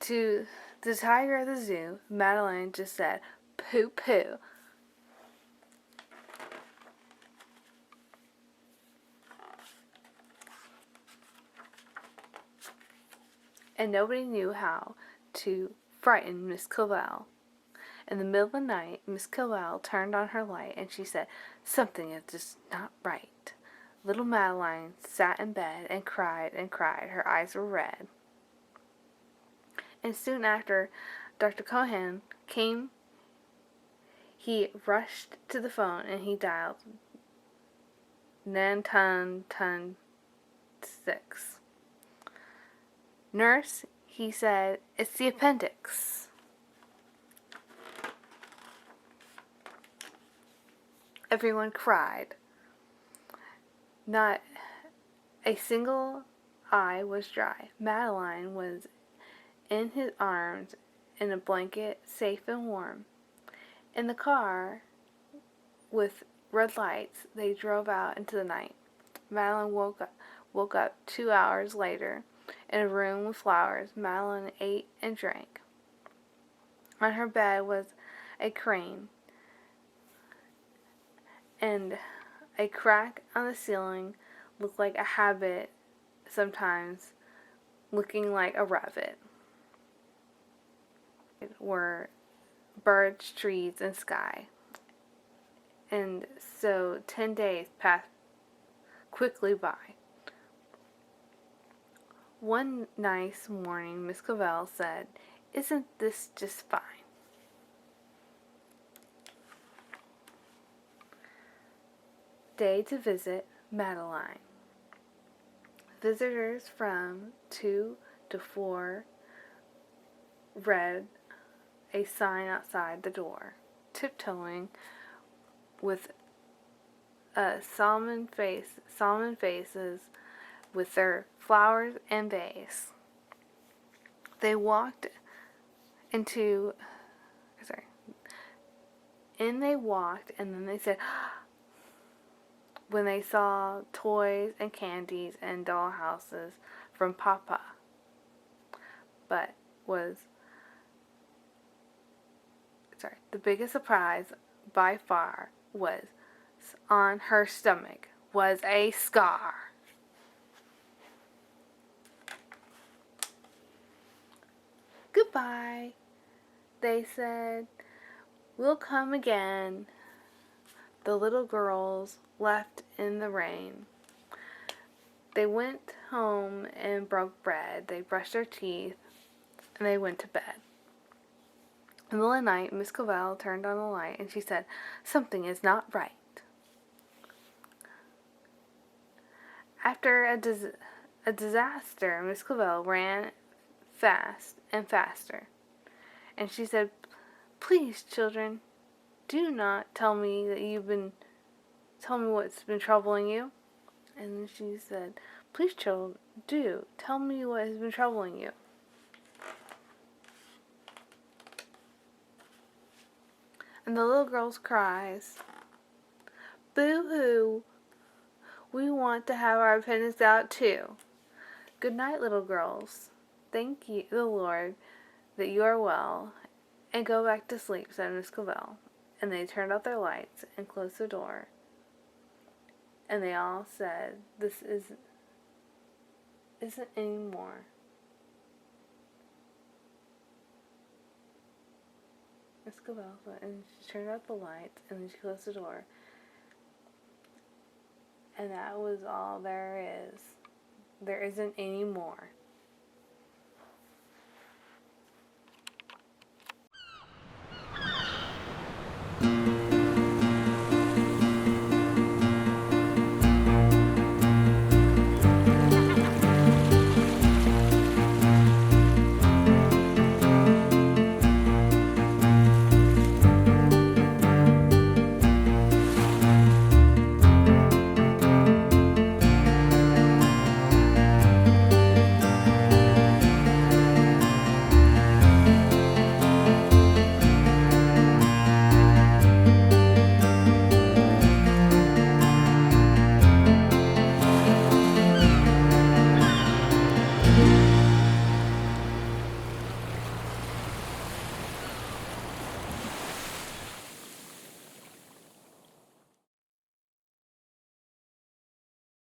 To the tiger at the zoo, Madeline just said, "Pooh pooh." And nobody knew how to frighten Miss Clavell. In the middle of the night, Miss Clavell turned on her light and she said, "Something is just not right." Little Madeline sat in bed and cried and cried. Her eyes were red. And soon after Dr. Cohen came, he rushed to the phone and he dialed 9-ton-6. "Nurse," he said, "it's the appendix." Everyone cried. Not a single eye was dry. Madeline was in his arms in a blanket, safe and warm. In the car, with red lights, they drove out into the night. Madeline woke up 2 hours later in a room with flowers. Madeline ate and drank. On her bed was a crane, and a crack on the ceiling looked like a habit, sometimes looking like a rabbit. Were birds, trees, and sky. And so 10 days passed quickly by. One nice morning, Miss Clavell said, "Isn't this just fine?" Day to visit Madeline. Visitors from 2 to 4 read a sign outside the door, tiptoeing with solemn faces with their flowers and vase. They walked and then they said, when they saw toys and candies and dollhouses from Papa. But the biggest surprise by far was on her stomach was a scar. "Goodbye," they said. "We'll come again." The little girls left in the rain. They went home and broke bread. They brushed their teeth, and they went to bed. In the middle of the night, Miss Clavell turned on the light, and she said, "Something is not right." After a disaster, Miss Clavell ran fast and faster, and she said, "Please, children, do not tell me what's been troubling you." And then she said, "Please, children, do tell me what has been troubling you." And the little girl's cries, "Boo-hoo, we want to have our appendix out too." "Good night, little girls. Thank you, the Lord, that you are well, and go back to sleep," said Miss Clavell. And they turned out their lights and closed the door. And they all said, "This isn't anymore." Miss Clavell went and she turned out the lights and then she closed the door. And that was all there is. There isn't any more.